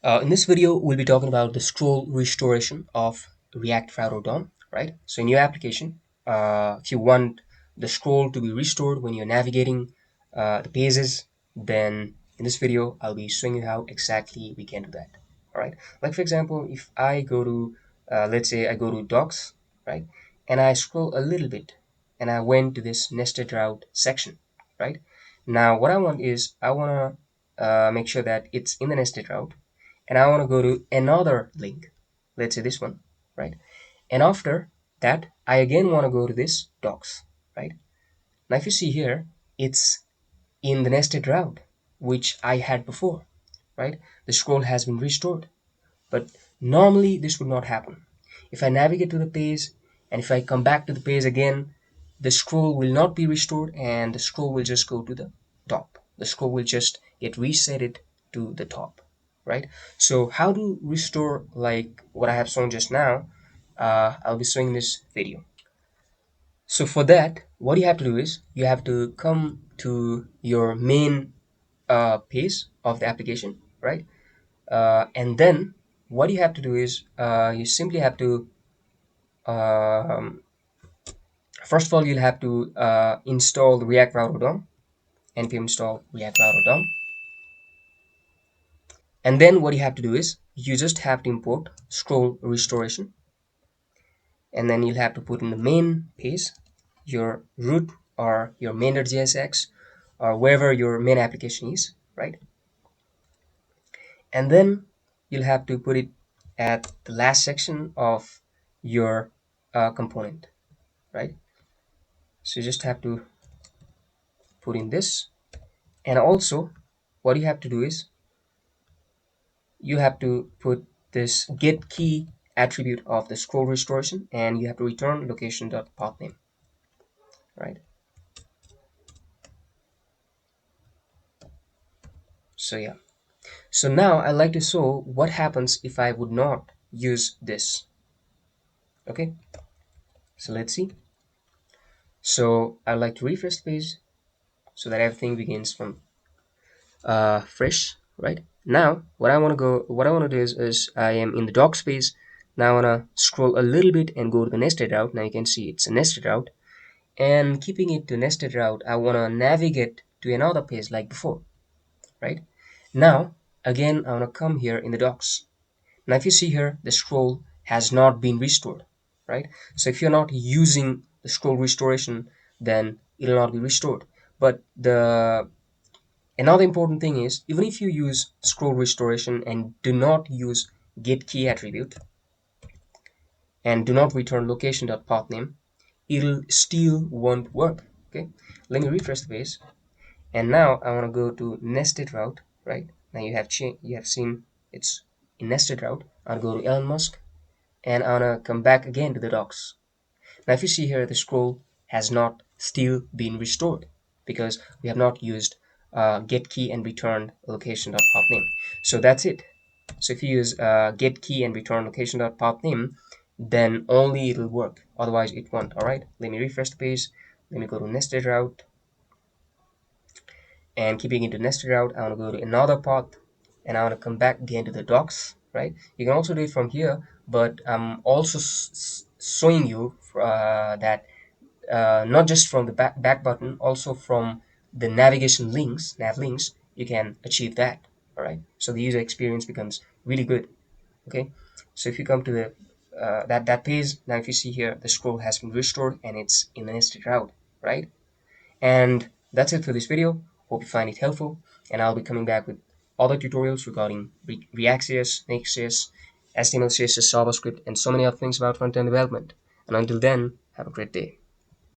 In this video, we'll be talking about the scroll restoration of React Router DOM, right? So in your application, if you want the scroll to be restored when you're navigating the pages, then in this video, I'll be showing you how exactly we can do that, all right? Like for example, if I go to, let's say I go to docs, right? And I scroll a little bit and I went to this nested route section, right? Now, what I want is I want to make sure that it's in the nested route and I want to go to another link, let's say this one, right? And after that, I again want to go to this docs, right? Now, if you see here, it's in the nested route, which I had before, right? The scroll has been restored, but normally this would not happen. If I navigate to the page and if I come back to the page again, the scroll will not be restored and the scroll will just go to the top. The scroll will just get resetted to the top, right? So how to restore like what I have shown just now, I'll be showing this video. So for that, what you have to do is you have to come to your main page of the application, right? And then what you have to do is you simply have to um, first of all you'll have to install the React Router DOM, npm install React Router DOM, and then what you have to do is you just have to import scroll restoration, and then you'll have to put in the main page your root or your main.jsx or wherever your main application is, right? And then you'll have to put it at the last section of your component, right? So you just have to put in this, and also what you have to do is you have to put this get key attribute of the scroll restoration, and you have to return location.pathname, right? So yeah, so now I'd like to show what happens if I would not use this. Okay, so let's see. So I'd like to refresh the page so that everything begins from fresh, right? Now what I want to do is I am in the doc space. Now I want to scroll a little bit and go to the nested route. Now you can see it's a nested route, and keeping it to nested route, I want to navigate to another page like before, right? Now again I want to come here in the docs. Now if you see here, the scroll has not been restored, right? So if you're not using the scroll restoration, then it'll not be restored. But the another important thing is, even if you use scroll restoration and do not use get key attribute and do not return location.pathname, it'll still won't work. Okay, let me refresh the page, and now I want to go to nested route, right? Now you have seen it's in nested route. I'll go to Elon Musk, and I want to come back again to the docs. Now if you see here, the scroll has not still been restored because we have not used get key and return location.pathname. So that's it. So if you use get key and return location.pathname, then only it'll work. Otherwise it won't. All right. Let me refresh the page. Let me go to nested route, and keeping it to nested route, I want to go to another path, and I want to come back again to the docs. Right. You can also do it from here, but I'm also showing you that not just from the back button, also from the navigation links, nav links, you can achieve that. All right. So the user experience becomes really good. Okay. So if you come to the that page, now if you see here, the scroll has been restored and it's in the nested route, right? And that's it for this video. Hope you find it helpful, and I'll be coming back with other tutorials regarding ReactJS, Next.js, HTML, CSS, JavaScript, and so many other things about front-end development. And until then, have a great day.